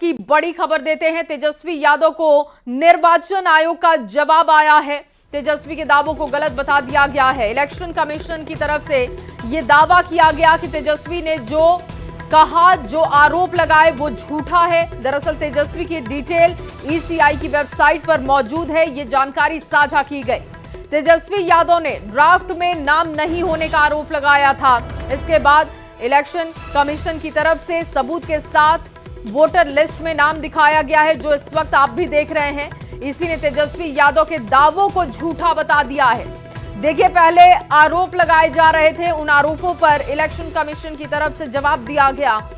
की बड़ी खबर देते हैं। तेजस्वी यादव को निर्वाचन आयोग का जवाब आया है। तेजस्वी के दावों को गलत बता दिया गया है। इलेक्शन कमीशन की तरफ से यह दावा किया गया कि तेजस्वी ने जो कहा, जो आरोप लगाए वो झूठा है। दरअसल तेजस्वी की डिटेल ईसीआई की वेबसाइट पर मौजूद है। ये जानकारी साझा की गई। तेजस्वी यादव ने ड्राफ्ट में नाम नहीं होने का आरोप लगाया था। इसके बाद इलेक्शन कमीशन की तरफ से सबूत के साथ वोटर लिस्ट में नाम दिखाया गया है, जो इस वक्त आप भी देख रहे हैं। इसी ने तेजस्वी यादव के दावों को झूठा बता दिया है। देखिए, पहले आरोप लगाए जा रहे थे, उन आरोपों पर इलेक्शन कमीशन की तरफ से जवाब दिया गया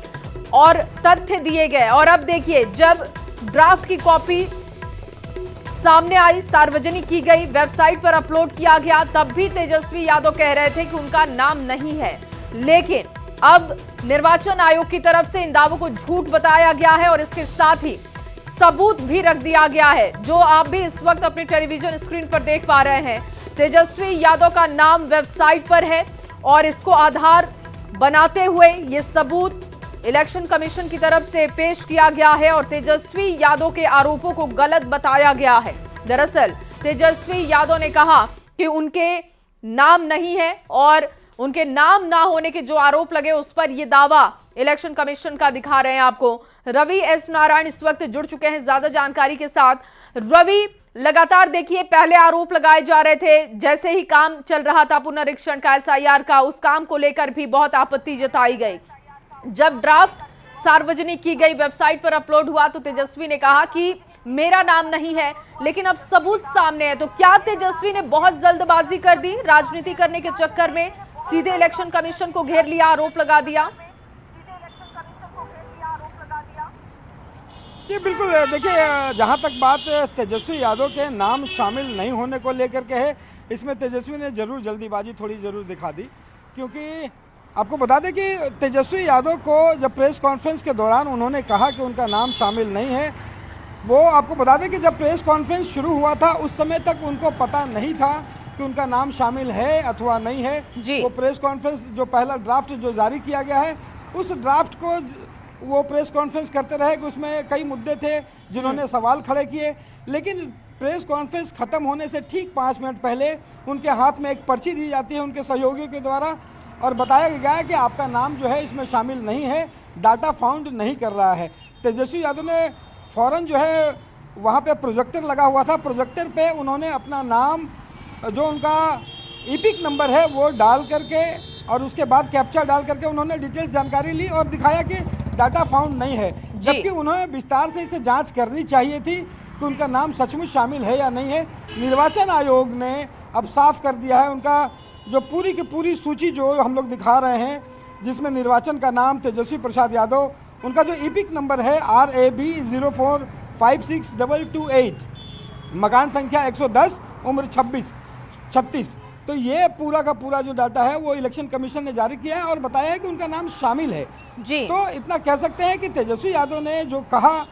और तथ्य दिए गए। और अब देखिए, जब ड्राफ्ट की कॉपी सामने आई, सार्वजनिक की गई, वेबसाइट पर अपलोड किया गया, तब भी तेजस्वी यादव कह रहे थे कि उनका नाम नहीं है। लेकिन अब निर्वाचन आयोग की तरफ से इन दावों को झूठ बताया गया है और इसके साथ ही सबूत भी रख दिया गया है, जो आप भी इस वक्त अपनी टेलीविजन स्क्रीन पर देख पा रहे हैं। तेजस्वी यादव का नाम वेबसाइट पर है और इसको आधार बनाते हुए ये सबूत इलेक्शन कमीशन की तरफ से पेश किया गया है और तेजस्वी यादव के आरोपों को गलत बताया गया है। दरअसल तेजस्वी यादव ने कहा कि उनके नाम नहीं है और उनके नाम ना होने के जो आरोप लगे उस पर यह दावा इलेक्शन कमीशन का दिखा रहे हैं आपको। रवि एस नारायण इस वक्त जुड़ चुके हैं ज्यादा जानकारी के साथ। रवि, लगातार देखिए, पहले आरोप लगाए जा रहे थे, जैसे ही काम चल रहा था पुनरीक्षण का, एसआईआर का, उस काम को लेकर भी बहुत आपत्ति जताई गई। जब ड्राफ्ट सार्वजनिक की गई, वेबसाइट पर अपलोड हुआ, तो तेजस्वी ने कहा कि मेरा नाम नहीं है। लेकिन अब सबूत सामने है, तो क्या तेजस्वी ने बहुत जल्दबाजी कर दी? राजनीति करने के चक्कर में सीधे इलेक्शन कमीशन को घेर लिया, आरोप लगा दिया? जी बिल्कुल, देखिए, जहां तक बात तेजस्वी यादव के नाम शामिल नहीं होने को लेकर के है, इसमें तेजस्वी ने जरूर जल्दीबाजी थोड़ी जरूर दिखा दी। क्योंकि आपको बता दें कि तेजस्वी यादव को जब प्रेस कॉन्फ्रेंस के दौरान उन्होंने कहा कि उनका नाम शामिल नहीं है, वो आपको बता दें कि जब प्रेस कॉन्फ्रेंस शुरू हुआ था उस समय तक उनको पता नहीं था कि उनका नाम शामिल है अथवा नहीं है। वो प्रेस कॉन्फ्रेंस, जो पहला ड्राफ्ट जो जारी किया गया है, उस ड्राफ्ट को वो प्रेस कॉन्फ्रेंस करते रहे कि उसमें कई मुद्दे थे जिन्होंने सवाल खड़े किए। लेकिन प्रेस कॉन्फ्रेंस खत्म होने से ठीक 5 मिनट पहले उनके हाथ में एक पर्ची दी जाती है उनके सहयोगियों के द्वारा और बताया गया है कि आपका नाम जो है इसमें शामिल नहीं है, डाटा फाउंड नहीं कर रहा है। तेजस्वी यादव ने फौरन जो है वहाँ पे प्रोजेक्टर लगा हुआ था, प्रोजेक्टर पे उन्होंने अपना नाम, जो उनका ईपिक नंबर है वो डाल करके और उसके बाद कैप्चा डाल करके उन्होंने डिटेल्स जानकारी ली और दिखाया कि डाटा फाउंड नहीं है। जबकि उन्हें विस्तार से इसे जांच करनी चाहिए थी कि उनका नाम सचमुच शामिल है या नहीं है। निर्वाचन आयोग ने अब साफ कर दिया है, उनका जो पूरी की पूरी सूची जो हम लोग दिखा रहे हैं, जिसमें निर्वाचन का नाम तेजस्वी प्रसाद यादव, उनका जो ईपिक नंबर है RAB 0456228, मकान संख्या 110, उम्र 36, तो ये पूरा का पूरा जो डाटा है वो इलेक्शन कमीशन ने जारी किया है और बताया है कि उनका नाम शामिल है जी। तो इतना कह सकते हैं कि तेजस्वी यादव ने जो कहा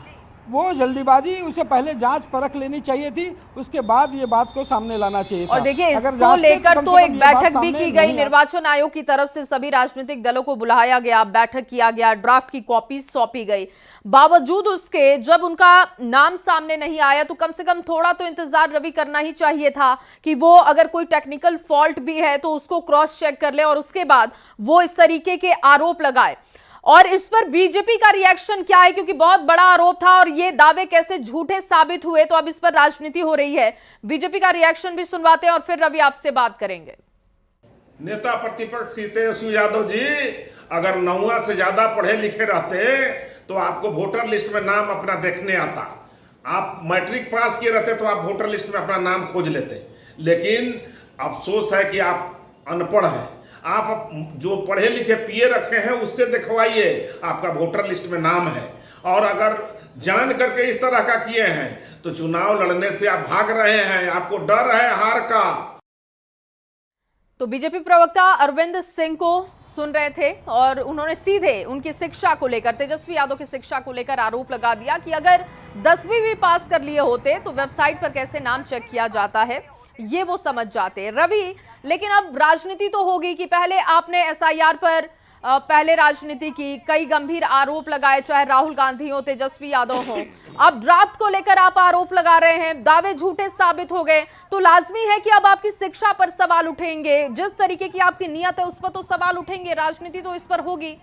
वो जल्दीबाजी, उसे पहले जांच परख लेनी चाहिए थी, उसके बाद ये बात को सामने लाना चाहिए था। और देखिए, इसको लेकर तो एक बैठक भी की गई निर्वाचन आयोग की तरफ से, सभी राजनीतिक दलों को बुलाया गया, बैठक किया गया, ड्राफ्ट की कॉपी सौंपी गई। बावजूद उसके जब उनका नाम सामने नहीं आया तो कम से कम थोड़ा तो इंतजार रवि करना ही चाहिए था कि वो अगर कोई टेक्निकल फॉल्ट भी है तो उसको क्रॉस चेक कर ले और उसके बाद वो इस तरीके के आरोप लगाए। और इस पर बीजेपी का रिएक्शन क्या है? क्योंकि बहुत बड़ा आरोप था और ये दावे कैसे झूठे साबित हुए, तो अब इस पर राजनीति हो रही है। बीजेपी का रिएक्शन भी सुनवाते हैं और फिर रवि आपसे बात करेंगे। नेता प्रतिपक्ष तेजस्वी यादव जी, अगर 9वां से ज्यादा पढ़े लिखे रहते तो आपको वोटर लिस्ट में नाम अपना देखने आता। आप मैट्रिक पास किए रहते तो आप वोटर लिस्ट में अपना नाम खोज लेते। लेकिन अफसोस है कि आप अनपढ़ हैं। आप जो पढ़े लिखे पीए रखे हैं उससे दिखवाइए आपका वोटर लिस्ट में नाम है। और अगर जान करके इस तरह का किए हैं तो चुनाव लड़ने से आप भाग रहे हैं, आपको डर है हार का। तो बीजेपी प्रवक्ता अरविंद सिंह को सुन रहे थे और उन्होंने सीधे उनकी शिक्षा को लेकर, तेजस्वी यादव की शिक्षा को लेकर आरोप लगा दिया कि अगर 10वीं भी पास कर लिए होते तो वेबसाइट पर कैसे नाम चेक किया जाता है ये वो समझ जाते। रवि, लेकिन अब राजनीति तो होगी कि पहले आपने एसआईआर पर पहले राजनीति की, कई गंभीर आरोप लगाए, चाहे राहुल गांधी हो, तेजस्वी यादव हो। अब ड्राफ्ट को लेकर आप आरोप लगा रहे हैं, दावे झूठे साबित हो गए, तो लाजमी है कि अब आपकी शिक्षा पर सवाल उठेंगे। जिस तरीके की आपकी नीयत है उस पर तो सवाल उठेंगे, राजनीति तो इस पर होगी।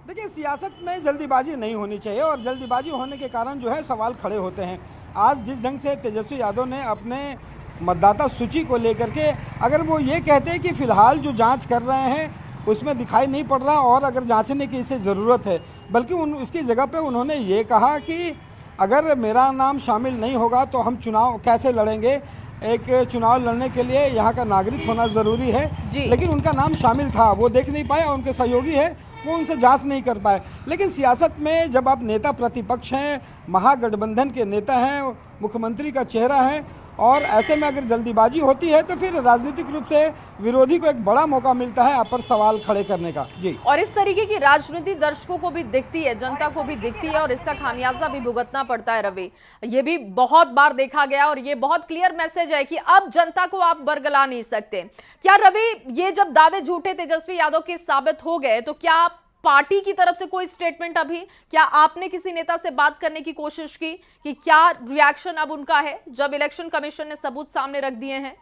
देखिए, सियासत में जल्दीबाजी नहीं होनी चाहिए और जल्दीबाजी होने के कारण जो है सवाल खड़े होते हैं। आज जिस ढंग से तेजस्वी यादव ने अपने मतदाता सूची को लेकर के, अगर वो ये कहते हैं कि फ़िलहाल जो जांच कर रहे हैं उसमें दिखाई नहीं पड़ रहा और अगर जांचने की इसे ज़रूरत है, बल्कि उसकी जगह पे उन्होंने ये कहा कि अगर मेरा नाम शामिल नहीं होगा तो हम चुनाव कैसे लड़ेंगे। एक चुनाव लड़ने के लिए यहाँ का नागरिक होना ज़रूरी है, लेकिन उनका नाम शामिल था, वो देख नहीं पाए और उनके सहयोगी है वो उनसे जांच नहीं कर पाए। लेकिन सियासत में जब आप नेता प्रतिपक्ष हैं, महागठबंधन के नेता हैं, मुख्यमंत्री का चेहरा है, और ऐसे में अगर जल्दीबाजी होती है तो फिर राजनीतिक रूप से विरोधी को एक बड़ा मौका मिलता है आप पर सवाल खड़े करने का। जी, और इस तरीके की राजनीति दर्शकों को भी दिखती है, जनता को भी दिखती है और इसका खामियाजा भी भुगतना पड़ता है। रवि, ये भी बहुत बार देखा गया और ये बहुत क्लियर मैसेज है कि अब जनता को आप बरगला नहीं सकते। क्या रवि, ये जब दावे झूठे तेजस्वी यादव के साबित हो गए तो क्या पार्टी की तरफ से कोई स्टेटमेंट, अभी क्या आपने किसी नेता से बात करने की कोशिश की कि क्या रिएक्शन अब उनका है जब इलेक्शन कमीशन ने सबूत सामने रख दिए हैं?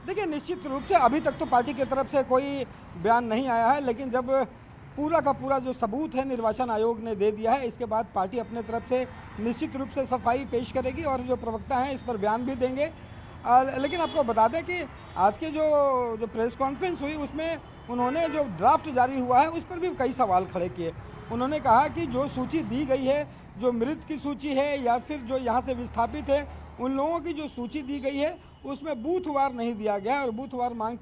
देखिए, निश्चित रूप से अभी तक तो पार्टी की तरफ से कोई बयान नहीं आया है, लेकिन जब पूरा का पूरा जो सबूत है निर्वाचन आयोग ने दे दिया है, इसके बाद पार्टी अपने तरफ से निश्चित रूप से सफाई पेश करेगी और जो प्रवक्ता हैं इस पर बयान भी देंगे। लेकिन आपको बता दें कि आज के जो प्रेस कॉन्फ्रेंस हुई उसमें उन्होंने जो ड्राफ्ट जारी हुआ है उस पर भी कई सवाल खड़े किए। उन्होंने कहा कि जो सूची दी गई है, जो मृत की सूची है या फिर जो यहाँ से विस्थापित है, उन लोगों की जो सूची दी गई है उसमें बूथवार नहीं दिया गया है और बूथवार मांग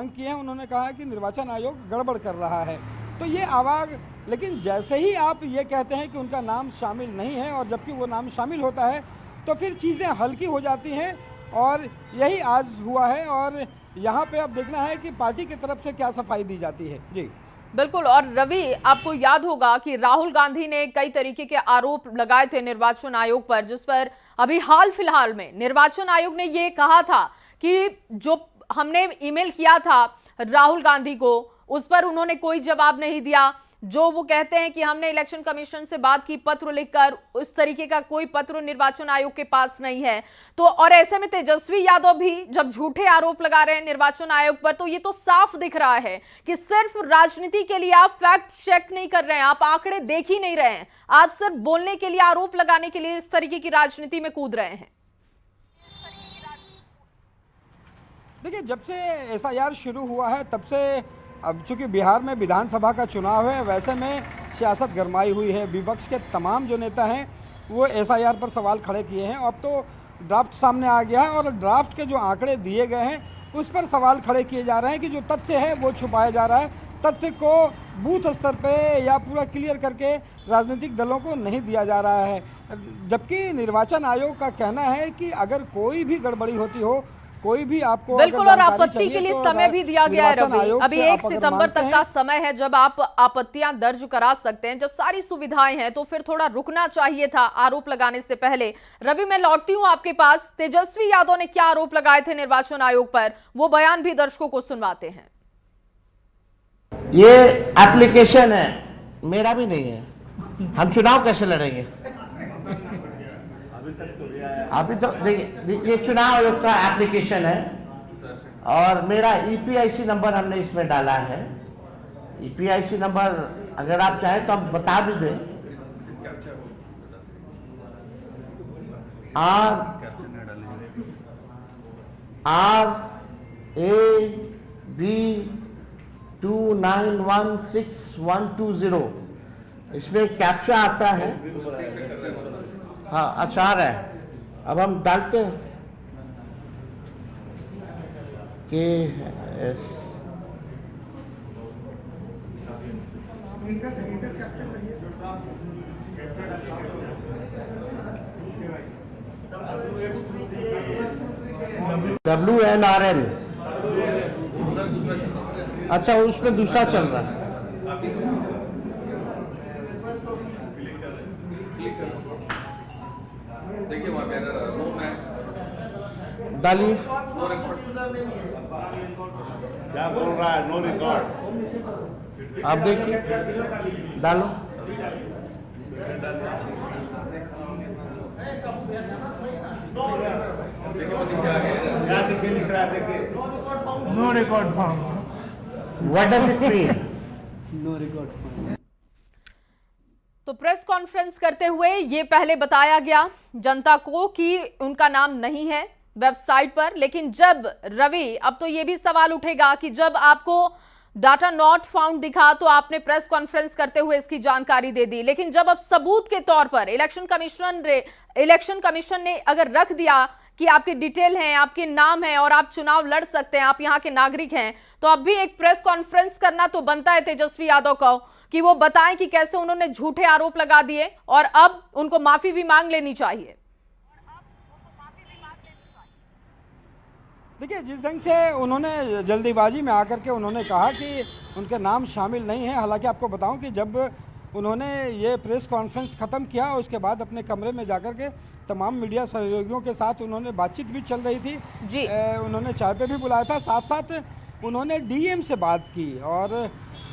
की है। उन्होंने कहा कि निर्वाचन आयोग गड़बड़ कर रहा है। तो ये आवाज़, लेकिन जैसे ही आप ये कहते हैं कि उनका नाम शामिल नहीं है और जबकि वो नाम शामिल होता है तो फिर चीज़ें हल्की हो जाती हैं और यही आज हुआ है। और यहाँ पे अब देखना है कि पार्टी की तरफ से क्या सफाई दी जाती है। जी बिल्कुल। और रवि, आपको याद होगा कि राहुल गांधी ने कई तरीके के आरोप लगाए थे निर्वाचन आयोग पर, जिस पर अभी हाल फिलहाल में निर्वाचन आयोग ने ये कहा था कि जो हमने ईमेल किया था राहुल गांधी को उस पर उन्होंने कोई जवाब नहीं दिया। जो वो कहते हैं कि हमने इलेक्शन कमीशन से बात की पत्र लिखकर, उस तरीके का कोई पत्र निर्वाचन आयोग के पास नहीं है। तो और ऐसे में तेजस्वी यादव भी जब झूठे आरोप लगा रहे हैं निर्वाचन आयोग पर, तो ये तो साफ दिख रहा है कि सिर्फ राजनीति के लिए आप फैक्ट चेक नहीं कर रहे हैं, आप आंकड़े देख ही नहीं रहे हैं, आप सिर्फ बोलने के लिए, आरोप लगाने के लिए इस तरीके की राजनीति में कूद रहे हैं। देखिए, जब से एसआईआर शुरू हुआ है तब से, अब चूंकि बिहार में विधानसभा का चुनाव है, वैसे में सियासत गरमाई हुई है। विपक्ष के तमाम जो नेता हैं वो एसआईआर पर सवाल खड़े किए हैं। अब तो ड्राफ्ट सामने आ गया है और ड्राफ्ट के जो आंकड़े दिए गए हैं उस पर सवाल खड़े किए जा रहे हैं कि जो तथ्य है वो छुपाया जा रहा है। तथ्य को बूथ स्तर पे या पूरा क्लियर करके राजनीतिक दलों को नहीं दिया जा रहा है, जबकि निर्वाचन आयोग का कहना है कि अगर कोई भी गड़बड़ी होती हो, कोई भी आपको बिल्कुल, और आपत्ति के लिए समय भी दिया गया है रवि। अभी 1 सितंबर तक का समय है जब आप आपत्तियां दर्ज करा सकते हैं, जब सारी सुविधाएं हैं, तो फिर थोड़ा रुकना चाहिए था आरोप लगाने से पहले। रवि, मैं लौटती हूं आपके पास। तेजस्वी यादव ने क्या आरोप लगाए थे निर्वाचन आयोग पर, वो बयान भी दर्शकों को सुनवाते हैं। ये एप्लीकेशन है, मेरा भी नहीं है, हम चुनाव कैसे लड़ेंगे? अभी तो देखिए, ये चुनाव आयोग का एप्लीकेशन है और मेरा ईपीआईसी नंबर हमने इसमें डाला है। ईपीआईसी नंबर अगर आप चाहें तो हम बता भी दें। RAB 2916-120, इसमें कैप्चा आता है। हाँ, अच्छा आ रहा है। अब हम डालते हैं कि WNRN। अच्छा, उसमें दूसरा चल रहा है। देखिए वहाँ मेरा नो है डालिए। नो रिकॉर्ड क्या बोल रहा है? No record. आप देखिए, डालो। क्या नीचे लिख रहा है? देखिए, no record form. What does it mean? No record form. तो प्रेस कॉन्फ्रेंस करते हुए ये पहले बताया गया जनता को कि उनका नाम नहीं है वेबसाइट पर, लेकिन जब रवि, अब तो ये भी सवाल उठेगा कि जब आपको डाटा नॉट फाउंड दिखा तो आपने प्रेस कॉन्फ्रेंस करते हुए इसकी जानकारी दे दी, लेकिन जब अब सबूत के तौर पर इलेक्शन कमीशन ने अगर रख दिया कि आपके डिटेल हैं, आपके नाम है और आप चुनाव लड़ सकते हैं, आप यहाँ के नागरिक हैं, तो अब भी एक प्रेस कॉन्फ्रेंस करना तो बनता है तेजस्वी यादव को कि वो बताएं कि कैसे उन्होंने झूठे आरोप लगा दिए और अब उनको माफी भी मांग लेनी चाहिए। देखिए, जिस ढंग से उन्होंने जल्दीबाजी में आकर के उन्होंने कहा कि उनके नाम शामिल नहीं है, हालांकि आपको बताऊं कि जब उन्होंने ये प्रेस कॉन्फ्रेंस ख़त्म किया उसके बाद अपने कमरे में जाकर के तमाम मीडिया सहयोगियों के साथ उन्होंने बातचीत भी चल रही थी जी। उन्होंने चाय पे भी बुलाया था, साथ साथ उन्होंने डीएम से बात की और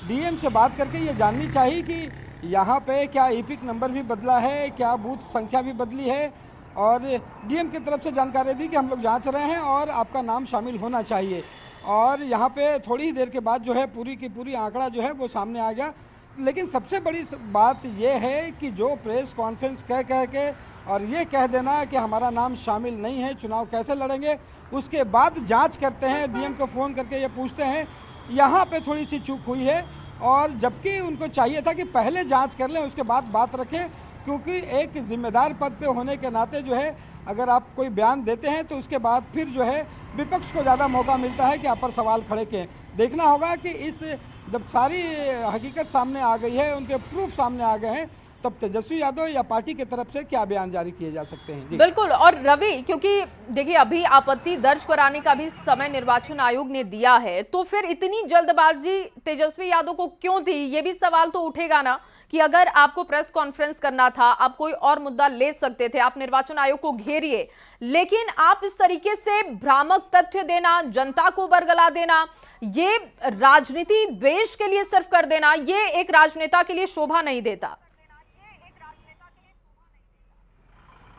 डीएम से बात करके ये जाननी चाहिए कि यहाँ पे क्या ईपिक नंबर भी बदला है, क्या बूथ संख्या भी बदली है, और डीएम की तरफ से जानकारी दी कि हम लोग जांच रहे हैं और आपका नाम शामिल होना चाहिए। और यहाँ पे थोड़ी ही देर के बाद जो है पूरी की पूरी आंकड़ा जो है वो सामने आ गया। लेकिन सबसे बड़ी बात ये है कि जो प्रेस कॉन्फ्रेंस कह के और ये कह देना कि हमारा नाम शामिल नहीं है, चुनाव कैसे लड़ेंगे, उसके बाद जांच करते हैं, डीएम को फ़ोन करके ये पूछते हैं, यहाँ पे थोड़ी सी चूक हुई है। और जबकि उनको चाहिए था कि पहले जांच कर लें उसके बाद बात रखें, क्योंकि एक जिम्मेदार पद पे होने के नाते जो है अगर आप कोई बयान देते हैं तो उसके बाद फिर जो है विपक्ष को ज़्यादा मौका मिलता है कि आप पर सवाल खड़े करें। देखना होगा कि इस जब सारी हकीकत सामने आ गई है, उनके प्रूफ सामने आ गए हैं, तब तेजस्वी यादव या पार्टी की तरफ से क्या बयान जारी किए जा सकते हैं। जी बिल्कुल। और रवि, क्योंकि देखिए अभी आपत्ति दर्ज कराने का भी समय निर्वाचन आयोग ने दिया है, तो फिर इतनी जल्दबाजी तेजस्वी यादव को क्यों थी? ये भी सवाल तो उठेगा ना कि अगर आपको प्रेस कॉन्फ्रेंस करना था, आप कोई और मुद्दा ले सकते थे, आप निर्वाचन आयोग को घेरिए, लेकिन आप इस तरीके से भ्रामक तथ्य देना, जनता को बरगला देना, ये राजनीति द्वेष के लिए सिर्फ कर देना, ये एक राजनेता के लिए शोभा नहीं देता।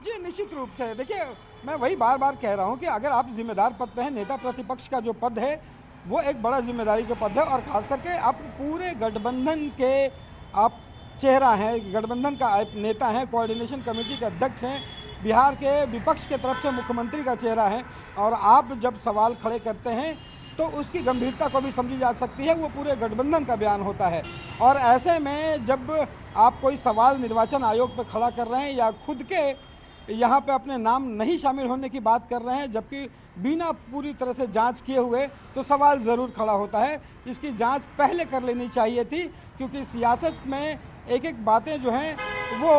जी निश्चित रूप से। देखिए, मैं वही बार बार कह रहा हूं कि अगर आप जिम्मेदार पद पे हैं, नेता प्रतिपक्ष का जो पद है वो एक बड़ा जिम्मेदारी का पद है, और खास करके आप पूरे गठबंधन के आप चेहरा हैं, गठबंधन का आप नेता हैं, कोऑर्डिनेशन कमेटी के अध्यक्ष हैं, बिहार के विपक्ष के तरफ से मुख्यमंत्री का चेहरा है, और आप जब सवाल खड़े करते हैं तो उसकी गंभीरता को भी समझी जा सकती है, वो पूरे गठबंधन का बयान होता है। और ऐसे में जब आप कोई सवाल निर्वाचन आयोग पर खड़ा कर रहे हैं या खुद के यहाँ पे अपने नाम नहीं शामिल होने की बात कर रहे हैं, जबकि बिना पूरी तरह से जांच किए हुए, तो सवाल ज़रूर खड़ा होता है। इसकी जांच पहले कर लेनी चाहिए थी, क्योंकि सियासत में एक एक बातें जो हैं वो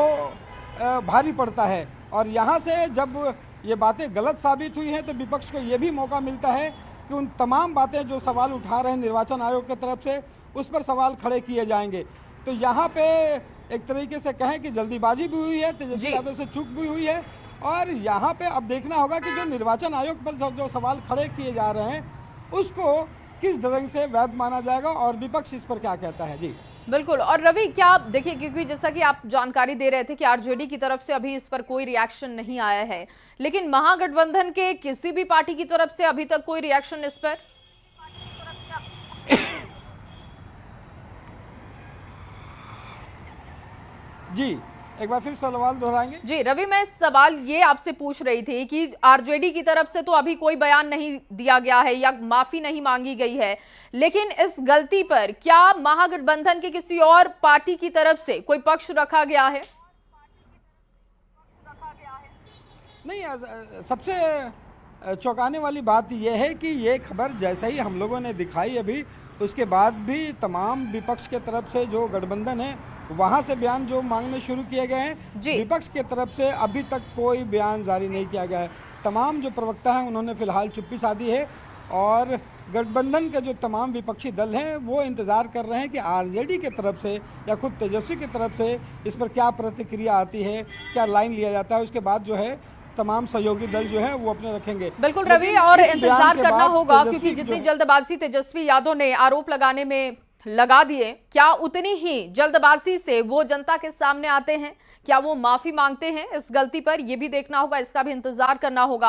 भारी पड़ता है, और यहाँ से जब ये बातें गलत साबित हुई हैं तो विपक्ष को ये भी मौका मिलता है कि उन तमाम बातें जो सवाल उठा रहे हैं निर्वाचन आयोग की तरफ से, उस पर सवाल खड़े किए जाएंगे। तो यहाँ पे एक तरीके से कहें कि जल्दीबाजी भी हुई है, तेजस्वी यादव से चूक भी हुई है, और यहाँ पे अब देखना होगा कि जो निर्वाचन आयोग पर जो सवाल खड़े किए जा रहे हैं उसको किस ढंग से वैध माना जाएगा और विपक्ष इस पर क्या कहता है। जी बिल्कुल। और रवि, क्या देखिए, क्योंकि जैसा कि आप जानकारी दे रहे थे कि आरजेडी की तरफ से अभी इस पर कोई रिएक्शन नहीं आया है, लेकिन महागठबंधन के किसी भी पार्टी की तरफ से अभी तक कोई रिएक्शन इस पर? जी एक बार फिर सवाल दोहराएंगे। जी रवि, मैं सवाल ये आपसे पूछ रही थी कि आरजेडी की तरफ से तो अभी कोई बयान नहीं दिया गया है या माफी नहीं मांगी गई है, लेकिन इस गलती पर क्या महागठबंधन के किसी और पार्टी की तरफ से कोई पक्ष रखा गया है? नहीं, सबसे चौंकाने वाली बात यह है कि ये खबर जैसे ही हम लोगों ने दिखाई अभी, उसके बाद भी तमाम विपक्ष के तरफ से जो गठबंधन है वहाँ से बयान जो मांगने शुरू किए गए हैं। विपक्ष के तरफ से अभी तक कोई बयान जारी नहीं किया गया है। तमाम जो प्रवक्ता हैं उन्होंने फिलहाल चुप्पी साधी है, और गठबंधन के जो तमाम विपक्षी दल हैं वो इंतज़ार कर रहे हैं कि आरजेडी की तरफ से या खुद तेजस्वी की तरफ से इस पर क्या प्रतिक्रिया आती है, क्या लाइन लिया जाता है। उसके बाद जो है तमाम सहयोगी दल जो है वो अपने रखेंगे। बिल्कुल लेकिन रवि, और इस बयान इंतजार के करना बाद होगा तेजस्वी क्योंकि जो जितनी है- जल्दबाजी तेजस्वी यादव ने आरोप लगाने में लगा दिए, क्या उतनी ही जल्दबाजी से वो जनता के सामने आते हैं? क्या वो माफी मांगते हैं इस गलती पर? यह भी देखना होगा, इसका भी इंतजार करना होगा।